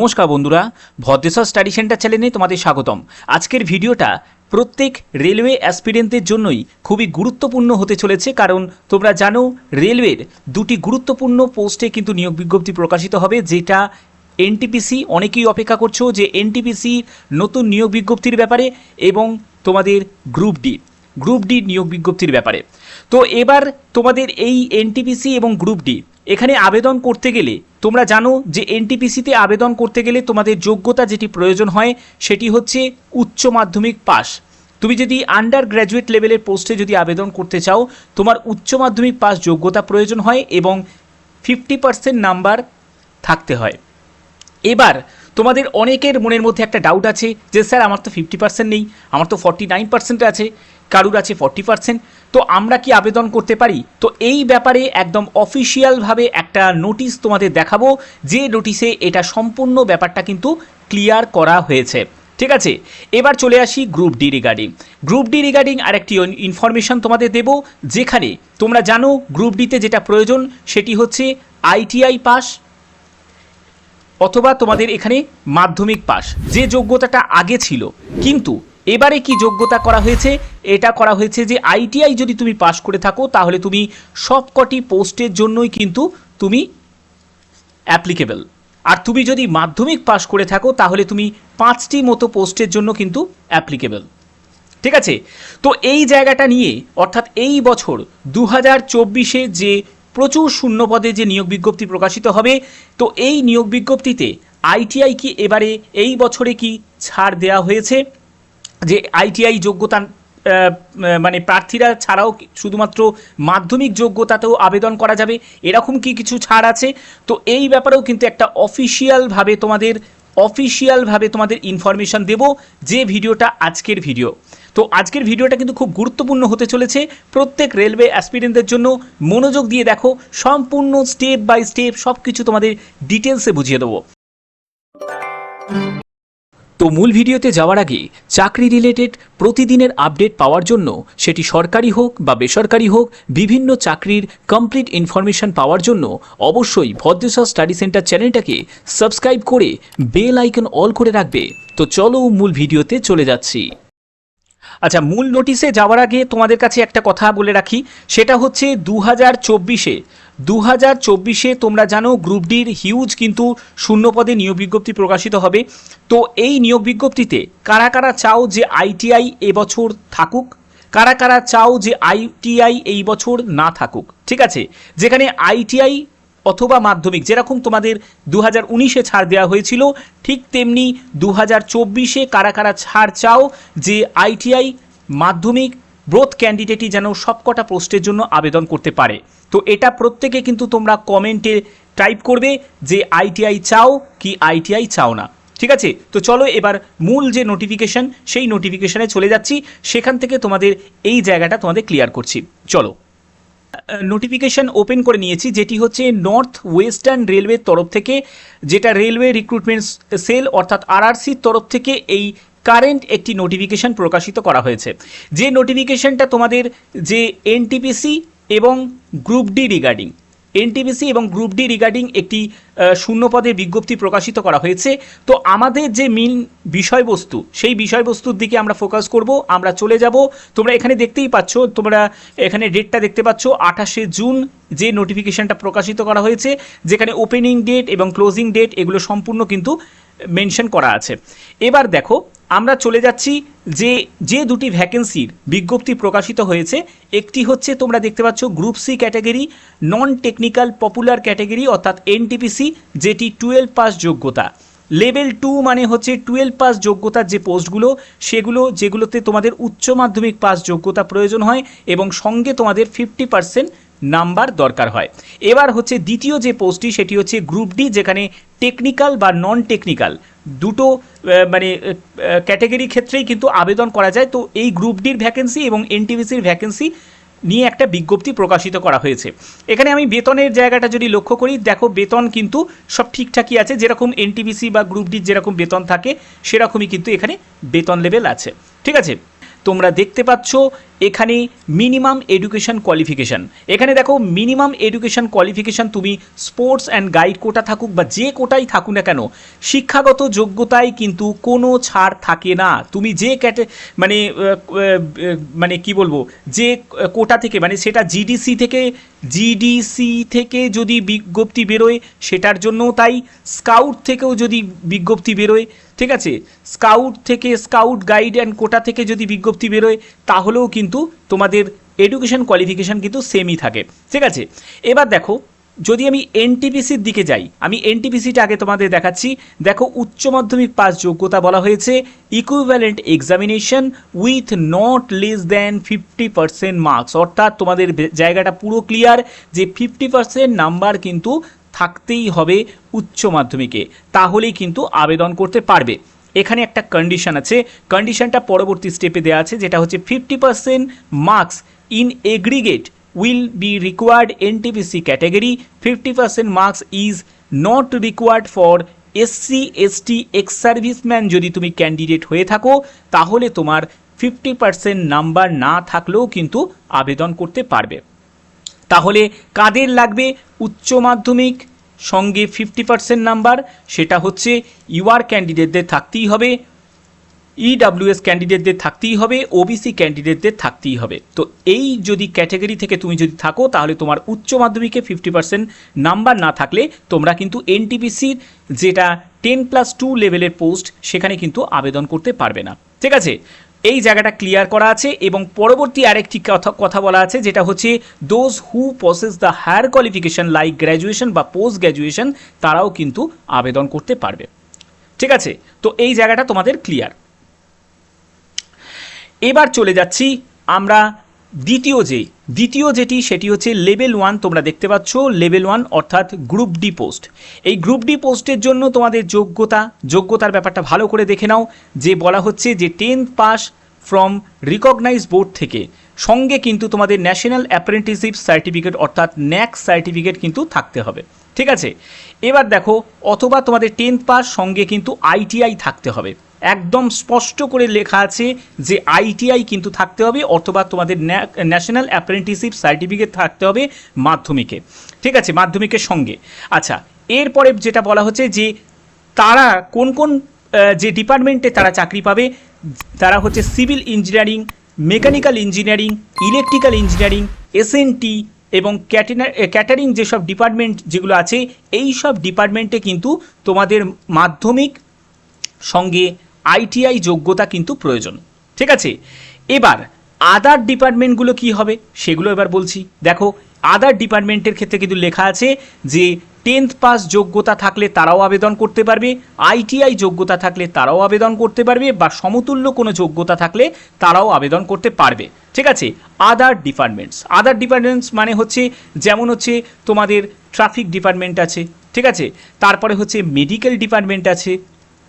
নমস্কার বন্ধুরা, Bhadreswar study centre চ্যানেলে তোমাদের স্বাগতম। আজকের ভিডিওটা প্রত্যেক রেলওয়ে অ্যাসপিরেন্টদের জন্যই খুবই গুরুত্বপূর্ণ হতে চলেছে, কারণ তোমরা জানো রেলওয়ের দুটি গুরুত্বপূর্ণ পোস্টে কিন্তু নিয়োগ বিজ্ঞপ্তি প্রকাশিত হবে, যেটা এনটিপিসি, অনেকেই অপেক্ষা করছো যে এনটিপিসি নতুন নিয়োগ বিজ্ঞপ্তির ব্যাপারে, এবং তোমাদের গ্রুপ ডি নিয়োগ বিজ্ঞপ্তির ব্যাপারে। তো এবার তোমাদের এই এনটিপিসি এবং গ্রুপ ডি এখানে আবেদন করতে গেলে তোমরা জানো যে এনটিপিসিতে আবেদন করতে গেলে তোমাদের যোগ্যতা যেটি প্রয়োজন হয় সেটি হচ্ছে উচ্চ মাধ্যমিক পাস। তুমি যদি আন্ডার গ্র্যাজুয়েট লেভেলের পোস্টে যদি আবেদন করতে চাও, তোমার উচ্চ মাধ্যমিক পাস যোগ্যতা প্রয়োজন হয় এবং 50% নাম্বার থাকতে হয়। এবার তোমাদের অনেকের মনের মধ্যে একটা ডাউট আছে যে স্যার আমার তো 50% নেই, আমার তো 49% আছে, কারুর আছে 40%, তো আমরা কি আবেদন করতে পারি? তো এই ব্যাপারে একদম অফিসিয়ালভাবে একটা নোটিশ তোমাদের দেখাবো, যে নোটিশে এটা সম্পূর্ণ ব্যাপারটা কিন্তু ক্লিয়ার করা হয়েছে। ঠিক আছে, এবার চলে আসি গ্রুপ ডি রিগার্ডিং আরেকটি ইনফরমেশন তোমাদের দেব, যেখানে তোমরা জানো গ্রুপ ডিতে যেটা প্রয়োজন সেটি হচ্ছে আইটিআই পাস অথবা তোমাদের এখানে মাধ্যমিক পাস, যে যোগ্যতাটা আগে ছিল। কিন্তু এবারে কি যোগ্যতা করা হয়েছে? এটা করা হয়েছে যে আইটিআই যদি তুমি পাস করে থাকো তাহলে তুমি সবকটি পোস্টের জন্যই কিন্তু তুমি অ্যাপ্লিকেবল, আর তুমি যদি মাধ্যমিক পাস করে থাকো তাহলে তুমি 5টি মতো পোস্টের জন্য কিন্তু অ্যাপ্লিকেবল। ঠিক আছে, তো এই জায়গাটা নিয়ে, অর্থাৎ এই বছর 2024-এ যে প্রচুর শূন্যপদে যে নিয়োগ বিজ্ঞপ্তি প্রকাশিত হবে, তো এই নিয়োগ বিজ্ঞপ্তিতে আইটিআই কি এবারে এই বছরে কি ছাড় দেওয়া হয়েছে, যে আইটিআই যোগ্যতা মানে প্রার্থীরা ছাড়াও শুধুমাত্র মাধ্যমিক যোগ্যতাতেও আবেদন করা যাবে, এরকম কি কিছু ছাড় আছে? তো এই ব্যাপারেও কিন্তু একটা অফিসিয়ালভাবে তোমাদের ইনফরমেশন দেব, যে ভিডিওটা আজকের ভিডিও। তো আজকের ভিডিওটা কিন্তু খুব গুরুত্বপূর্ণ হতে চলেছে প্রত্যেক রেলওয়ে অ্যাসপিরেন্টদের জন্য। মনোযোগ দিয়ে দেখো, সম্পূর্ণ স্টেপ বাই স্টেপ সব কিছু তোমাদের ডিটেলসে বুঝিয়ে দেবো। তো মূল ভিডিওতে যাওয়ার আগে চাকরি রিলেটেড প্রতিদিনের আপডেট পাওয়ার জন্য, সেটি সরকারি হোক বা বেসরকারি হোক, বিভিন্ন চাকরির কমপ্লিট ইনফরমেশন পাওয়ার জন্য অবশ্যই ভদ্রেশ্বর স্টাডি সেন্টার চ্যানেলটাকে সাবস্ক্রাইব করে বেল আইকন অল করে রাখবে। তো চলো মূল ভিডিওতে চলে যাচ্ছি। আচ্ছা, মূল নোটিশে যাওয়ার আগে তোমাদের কাছে একটা কথা বলে রাখি, সেটা হচ্ছে 2024-এ তোমরা জানো গ্রুপ ডির হিউজ কিন্তু শূন্যপদে নিয়োগ বিজ্ঞপ্তি প্রকাশিত হবে। তো এই নিয়োগ বিজ্ঞপ্তিতে কারা কারা চাও যে আইটিআই এবছর থাকুক, কারা কারা চাও যে আইটিআই এই বছর না থাকুক। ঠিক আছে, যেখানে আইটিআই অথবা মাধ্যমিক যেরকম তোমাদের 2019-এ ছাড় দেওয়া হয়েছিল, ঠিক তেমনি 2024-এ কারা কারা ছাড় চাও যে আইটিআই মাধ্যমিক বোথ ক্যান্ডিডেটই যেন সবকটা পোস্টের জন্য আবেদন করতে পারে। তো এটা প্রত্যেকে কিন্তু তোমরা কমেন্টে টাইপ করবে যে আইটিআই চাও কি আইটিআই চাও না। ঠিক আছে, তো চলো এবার মূল যে নোটিফিকেশন, সেই নোটিফিকেশনে চলে যাচ্ছি, সেখান থেকে তোমাদের এই জায়গাটা তোমাদের ক্লিয়ার করছি। চলো, নোটিফিকেশন ওপেন করে নিয়েছি, যেটি হচ্ছে নর্থ ওয়েস্টার্ন রেলওয়ের তরফ থেকে, যেটা রেলওয়ে রিক্রুটমেন্ট সেল অর্থাৎ আরআরসির তরফ থেকে এই কারেন্ট একটি নোটিফিকেশন প্রকাশিত করা হয়েছে। যে নোটিফিকেশনটা তোমাদের যে এনটিপিসি এবং গ্রুপ ডি রিগার্ডিং একটি শূন্যপদের বিজ্ঞপ্তি প্রকাশিত করা হয়েছে। তো আমাদের যে মেইন বিষয়বস্তু, সেই বিষয়বস্তুর দিকে আমরা ফোকাস করব। আমরা চলে যাব, তোমরা এখানে দেখতেই পাচ্ছ, তোমরা এখানে ডেটটা দেখতে পাচ্ছ 28শে জুন যে নোটিফিকেশনটা প্রকাশিত করা হয়েছে, যেখানে ওপেনিং ডেট এবং ক্লোজিং ডেট এগুলো সম্পূর্ণ কিন্তু মেনশন করা আছে। এবার দেখো, আমরা চলে যাচ্ছি যে দুটি ভ্যাকেন্সির বিজ্ঞপ্তি প্রকাশিত হয়েছে। একটি হচ্ছে তোমরা দেখতে পাচ্ছ group C category non technical popular category অর্থাৎ এনটিপিসি, যেটি 12 পাস যোগ্যতা। লেভেল 2 মানে হচ্ছে 12 পাস যোগ্যতার যে পোস্টগুলো, যেগুলোতে তোমাদের উচ্চ মাধ্যমিক পাস যোগ্যতা প্রয়োজন হয় এবং সঙ্গে তোমাদের 50% নাম্বার দরকার হয়। এবার হচ্ছে দ্বিতীয় যে পোস্টটি, সেটি হচ্ছে গ্রুপ ডি, যেখানে টেকনিক্যাল বা নন টেকনিক্যাল দুটো মানে ক্যাটাগরি ক্ষেত্রেই কিন্তু আবেদন করা যায়। তো এই গ্রুপ ডির ভ্যাকেন্সি এবং এনটিপিসির ভ্যাকেন্সি নিয়ে একটা বিজ্ঞপ্তি প্রকাশিত করা হয়েছে। এখানে আমি বেতনের জায়গাটা যদি লক্ষ্য করি, দেখো বেতন কিন্তু সব ঠিকঠাকই আছে, যেরকম এনটিপিসি বা গ্রুপ ডির যেরকম বেতন থাকে সেরকমই কিন্তু এখানে বেতন লেভেল আছে। ঠিক আছে, তোমরা দেখতে পাচ্ছ এখানে মিনিমাম এডুকেশন কোয়ালিফিকেশান, এখানে দেখো মিনিমাম এডুকেশন কোয়ালিফিকেশান তুমি স্পোর্টস অ্যান্ড গাইড কোটা থাকুক বা যে কোটাই থাকুক না কেন, শিক্ষাগত যোগ্যতায় কিন্তু কোনো ছাড় থাকে না। তুমি যে মানে কি বলবো, যে কোটা থেকে, মানে সেটা জিডিসি থেকে যদি বিজ্ঞপ্তি বেরোয় সেটার জন্যও তাই, স্কাউট থেকেও যদি বিজ্ঞপ্তি বেরোয়, ঠিক আছে, স্কাউট গাইড অ্যান্ড কোটা থেকে যদি বিজ্ঞপ্তি বেরোয় তাহলেও কিন্তু তোমাদের এডুকেশন কোয়ালিফিকেশান কিন্তু সেমই থাকে, ঠিক আছে। এবার দেখো যদি আমি এনটিপিসির দিকে যাই, আমি এনটিপিসিটা আগে তোমাদের দেখাচ্ছি। দেখো উচ্চ মাধ্যমিক পাস যোগ্যতা বলা হয়েছে equivalent examination with not less than 50% marks, অর্থাৎ তোমাদের জায়গাটা পুরো ক্লিয়ার যে 50% নাম্বার কিন্তু থাকতেই হবে উচ্চ মাধ্যমিকে, তাহলেই কিন্তু আবেদন করতে পারবে। এখানে একটা কন্ডিশন আছে, কন্ডিশনটা পরবর্তী স্টেপে দেওয়া আছে, যেটা হচ্ছে 50% marks in aggregate will be required NTPC category, 50% marks is not required for SC ST ex serviceman যদি তুমি ক্যান্ডিডেট হয়ে থাকো, তাহলে তোমার 50% নাম্বার না থাকলেও কিন্তু আবেদন করতে পারবে। তাহলে কাদের লাগবে উচ্চ মাধ্যমিক সঙ্গে 50% নাম্বার, সেটা হচ্ছে ইউআর ক্যান্ডিডেটদের থাকতেই হবে, ইডাব্লিউএস ক্যান্ডিডেটদের থাকতেই হবে, ওবিসি ক্যান্ডিডেটদের থাকতেই হবে। তো এই যদি ক্যাটাগরি থেকে তুমি যদি থাকো তাহলে তোমার উচ্চ মাধ্যমিকে 50% নাম্বার না থাকলে তোমরা কিন্তু এনটিপিসির যেটা 10+2 লেভেলের পোস্ট সেখানে কিন্তু আবেদন করতে পারবে না, ঠিক আছে। এই জায়গাটা ক্লিয়ার করা আছে। এবং পরবর্তী আরেকটি কথা বলা আছে, যেটা হচ্ছে those who possess the higher qualification like graduation বা পোস্ট গ্র্যাজুয়েশন, তারাও কিন্তু আবেদন করতে পারবে, ঠিক আছে। তো এই জায়গাটা তোমাদের ক্লিয়ার। এবার চলে যাচ্ছি আমরা দ্বিতীয় যেটি সেটি হচ্ছে লেভেল 1। তোমরা দেখতে পাচ্ছ লেভেল 1 অর্থাৎ গ্রুপ ডি পোস্ট। এই গ্রুপ ডি পোস্টের জন্য তোমাদের যোগ্যতার ব্যাপারটা ভালো করে দেখে নাও, যে বলা হচ্ছে যে 10th past form recognise board থেকে, সঙ্গে কিন্তু তোমাদের ন্যাশনাল অ্যাপ্রেন্টিসশিপ সার্টিফিকেট অর্থাৎ ন্যাক সার্টিফিকেট কিন্তু থাকতে হবে, ঠিক আছে। এবার দেখো অথবা তোমাদের 10th পাস সঙ্গে কিন্তু আইটিআই থাকতে হবে, একদম স্পষ্ট করে লেখা আছে যে আইটিআই কিন্তু থাকতে হবে, অথবা তোমাদের ন্যাশনাল অ্যাপ্রেন্টিসশিপ সার্টিফিকেট থাকতে হবে মাধ্যমিকে, ঠিক আছে, মাধ্যমিকের সঙ্গে। আচ্ছা, এরপরে যেটা বলা হচ্ছে যে তারা কোন কোন যে ডিপার্টমেন্টে তারা চাকরি পাবে, তারা হচ্ছে civil engineering, mechanical engineering, electrical engineering, SNT এবং ক্যাটারিং যেসব ডিপার্টমেন্ট যেগুলো আছে, এই সব ডিপার্টমেন্টে কিন্তু তোমাদের মাধ্যমিক সঙ্গে আইটিআই যোগ্যতা কিন্তু প্রয়োজন, ঠিক আছে। এবার আদার ডিপার্টমেন্টগুলো কি হবে সেগুলো এবার বলছি। দেখো আদার ডিপার্টমেন্টের ক্ষেত্রে কিন্তু লেখা আছে যে 10th পাস যোগ্যতা থাকলে তারাও আবেদন করতে পারবে, আইটিআই যোগ্যতা থাকলে তারাও আবেদন করতে পারবে, বা সমতুল্য কোনো যোগ্যতা থাকলে তারাও আবেদন করতে পারবে, ঠিক আছে। আদার ডিপার্টমেন্টস মানে হচ্ছে যেমন হচ্ছে তোমাদের ট্রাফিক ডিপার্টমেন্ট আছে, ঠিক আছে, তারপরে হচ্ছে মেডিকেল ডিপার্টমেন্ট আছে,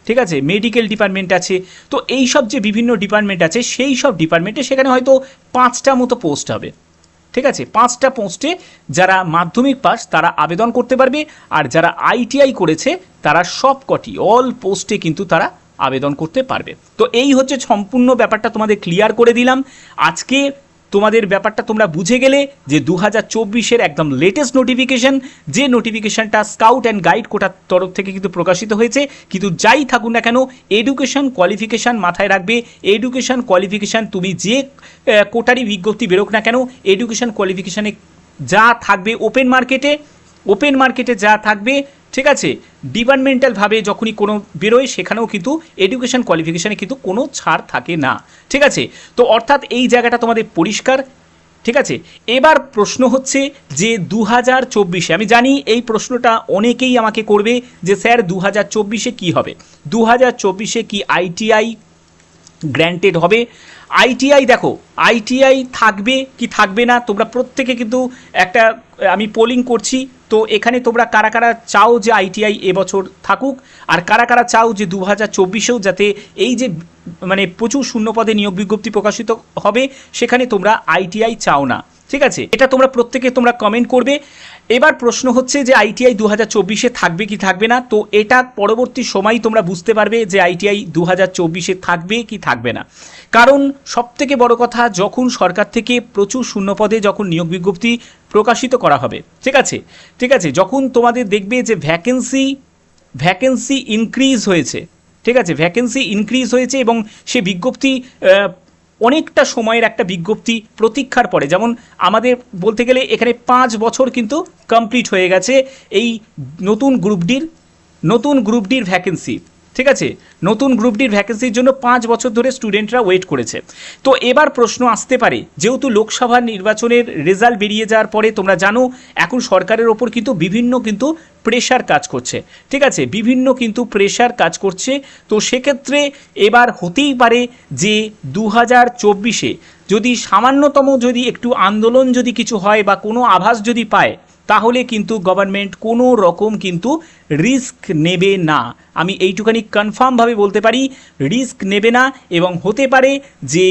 ঠিক আছে, মেডিকেল ডিপার্টমেন্ট আছে। তো এই সব যে বিভিন্ন ডিপার্টমেন্ট আছে সেই সব ডিপার্টমেন্টে সেখানে হয়তো 5টা মতো পোস্ট হবে, ঠিক আছে। 5টা পোস্টে যারা মাধ্যমিক পাস তারা আবেদন করতে পারবে, আর যারা আইটিআই করেছে তারা সবকটি অল পোস্টে কিন্তু তারা আবেদন করতে পারবে। তো এই হচ্ছে সম্পূর্ণ ব্যাপারটা তোমাদের ক্লিয়ার করে দিলাম আজকে। তোমাদের ব্যাপারটা তোমরা বুঝে গেলে যে 2024-এর একদম লেটেস্ট নোটিফিকেশন, যে নোটিফিকেশনটা স্কাউট অ্যান্ড গাইড কোটার তরফ থেকে কিন্তু প্রকাশিত হয়েছে। কিন্তু যাই থাকুক না কেন, এডুকেশন কোয়ালিফিকেশান মাথায় রাখবে। এডুকেশন কোয়ালিফিকেশান তুমি যে কোটারই বিজ্ঞপ্তি বেরোক না কেন, এডুকেশন কোয়ালিফিকেশানে যা থাকবে ওপেন মার্কেটে যা থাকবে, ঠিক আছে, ডিপার্টমেন্টালভাবে যখনই কোনো বেরোয় সেখানেও কিন্তু এডুকেশন কোয়ালিফিকেশানে কিন্তু কোনো ছাড় থাকে না, ঠিক আছে। তো অর্থাৎ এই জায়গাটা তোমাদের পরিষ্কার, ঠিক আছে। এবার প্রশ্ন হচ্ছে যে 2024-এ, আমি জানি এই প্রশ্নটা অনেকেই আমাকে করবে যে স্যার 2024-এ কী হবে, 2024-এ কি আইটিআই গ্র্যান্টেড হবে? আইটিআই দেখো, আইটিআই থাকবে কি থাকবে না, তোমরা প্রত্যেকে কিন্তু একটা আমি পোলিং করছি, তো এখানে তোমরা কারা কারা চাও যে আইটিআই এবছর থাকুক, আর কারা কারা চাও যে 2024-এও যাতে এই যে মানে প্রচুর শূন্যপদে নিয়োগ বিজ্ঞপ্তি প্রকাশিত হবে সেখানে তোমরা আইটিআই চাও না, ঠিক আছে। এটা তোমরা প্রত্যেকে তোমরা কমেন্ট করবে। এবার প্রশ্ন হচ্ছে যে আইটিআই 2024-এ থাকবে কি থাকবে না। তো এটা পরবর্তী সময় তোমরা বুঝতে পারবে যে আইটিআই 2024-এ থাকবে কি থাকবে না। কারণ সবথেকে বড় কথা, যখন সরকার থেকে প্রচুর শূন্যপদে যখন নিয়োগ বিজ্ঞপ্তি প্রকাশিত করা হবে, ঠিক আছে, যখন তোমাদের দেখবে যে ভ্যাকেন্সি ইনক্রিজ হয়েছে, ঠিক আছে, ভ্যাকেন্সি ইনক্রিজ হয়েছে এবং সে বিজ্ঞপ্তি অনেকটা সময়ের একটা বিজ্ঞপ্তি প্রতীক্ষার পরে, যেমন আমাদের বলতে গেলে এখানে 5 বছর কিন্তু কমপ্লিট হয়ে গেছে এই নতুন গ্রুপ ডির ভ্যাকেন্সি, ঠিক আছে, নতুন গ্রুপ ডির ভ্যাকেন্সির জন্য 5 বছর ধরে স্টুডেন্টরা ওয়েট করেছে। তো এবার প্রশ্ন আসতে পারে, যেহেতু লোকসভা নির্বাচনের রেজাল্ট বেরিয়ে যাওয়ার পরে তোমরা জানো এখন সরকারের ওপর কিন্তু বিভিন্ন প্রেশার কাজ করছে, ঠিক আছে, বিভিন্ন প্রেশার কাজ করছে। তো সেক্ষেত্রে এবার হতেই পারে যে 2024-এ যদি সামান্যতম যদি একটু আন্দোলন যদি কিছু হয় বা কোনো আভাস যদি পায়, তাহলে কিন্তু গভর্নমেন্ট কোনো রকম রিস্ক নেবে না। আমি এইটুখানি কনফার্মভাবে বলতে পারি, রিস্ক নেবে না। এবং হতে পারে যে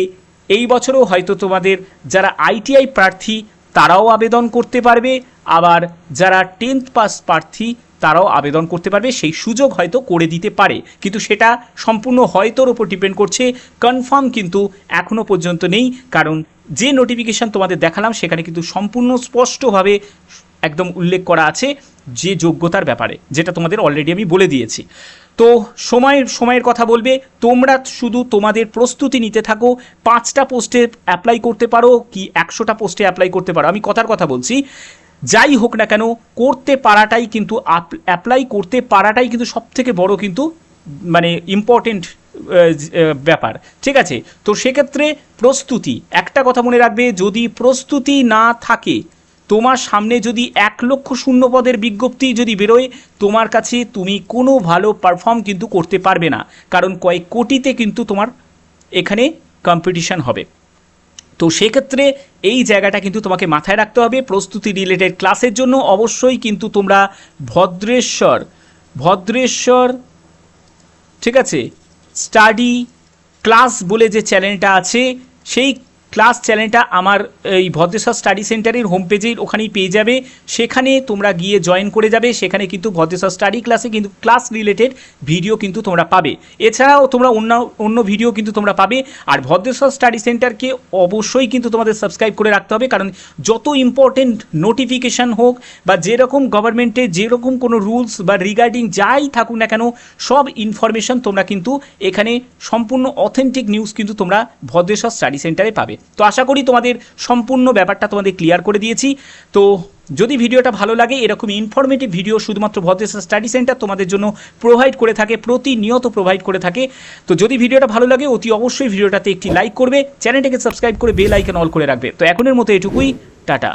এই বছরও হয়তো তোমাদের যারা আইটিআই প্রার্থী তারাও আবেদন করতে পারবে, আবার যারা 10th পাস প্রার্থী তারাও আবেদন করতে পারবে, সেই সুযোগ হয়তো করে দিতে পারে। কিন্তু সেটা সম্পূর্ণ হয়তোর ওপর ডিপেন্ড করছে, কনফার্ম কিন্তু এখনও পর্যন্ত নেই। কারণ যে নোটিফিকেশান তোমাদের দেখালাম সেখানে কিন্তু সম্পূর্ণ স্পষ্টভাবে একদম উল্লেখ করা আছে যে যোগ্যতার ব্যাপারে, যেটা তোমাদের অলরেডি আমি বলে দিয়েছি। তো সময়ের কথা বলবে, তোমরা শুধু তোমাদের প্রস্তুতি নিতে থাকো। 5টা পোস্টে অ্যাপ্লাই করতে পারো কি 100টা পোস্টে অ্যাপ্লাই করতে পারো, আমি কথার কথা বলছি। যাই হোক না কেন, করতে পারাটাই কিন্তু অ্যাপ্লাই করতে পারাটাই কিন্তু সবথেকে বড় ইম্পর্টেন্ট ব্যাপার, ঠিক আছে। তো সেক্ষেত্রে প্রস্তুতি, একটা কথা মনে রাখবে, যদি প্রস্তুতি না থাকে, তোমার সামনে যদি 1 লক্ষ শূন্যপদের বিজ্ঞপ্তি যদি বেরোয়, তোমার কাছে তুমি কোনো ভালো পারফর্ম কিন্তু করতে পারবে না, কারণ কয়েক কোটিতে কিন্তু তোমার এখানে কম্পিটিশান হবে। তো সেক্ষেত্রে এই জায়গাটা কিন্তু তোমাকে মাথায় রাখতে হবে। প্রস্তুতি রিলেটেড ক্লাসের জন্য অবশ্যই কিন্তু তোমরা ভদ্রেশ্বর ঠিক আছে স্টাডি ক্লাস বলে যে চ্যানেলটা আছে, সেই ক্লাস চ্যানেলটা আমার এই ভদ্রেশ্বর স্টাডি সেন্টারের হোম পেজের ওখানেই পেয়ে যাবে। সেখানে তোমরা গিয়ে জয়েন করে যাবে। সেখানে কিন্তু ভদ্রেশ্বর স্টাডি ক্লাসে কিন্তু ক্লাস রিলেটেড ভিডিও কিন্তু তোমরা পাবে। এছাড়াও তোমরা অন্য ভিডিও কিন্তু তোমরা পাবে। আর ভদ্রেশ্বর স্টাডি সেন্টারকে অবশ্যই কিন্তু তোমাদের সাবস্ক্রাইব করে রাখতে হবে, কারণ যত ইম্পর্টেন্ট নোটিফিকেশান হোক বা যেরকম গভর্নমেন্টের যেরকম কোনো রুলস বা রিগার্ডিং যাই থাকুক না কেন, সব ইনফরমেশান তোমরা কিন্তু এখানে সম্পূর্ণ অথেন্টিক নিউজ কিন্তু তোমরা ভদ্রেশ্বর স্টাডি সেন্টারে পাবে। তো আশা করি তোমাদের সম্পূর্ণ ব্যাপারটা তোমাদের ক্লিয়ার করে দিয়েছি। তো যদি ভিডিওটা ভালো লাগে, এরকম ইনফরমেটিভ ভিডিও শুধুমাত্র ভদ্রেশ্বর স্টাডি সেন্টার তোমাদের জন্য প্রোভাইড করে থাকে, প্রতিনিয়ত প্রোভাইড করে থাকে। তো যদি ভিডিওটা ভালো লাগে, অতি অবশ্যই ভিডিওটাতে একটি লাইক করবে, চ্যানেলটাকে সাবস্ক্রাইব করে বেল আইকন অল করে রাখবে। তো এখনের মতো এটুকুই, টাটা।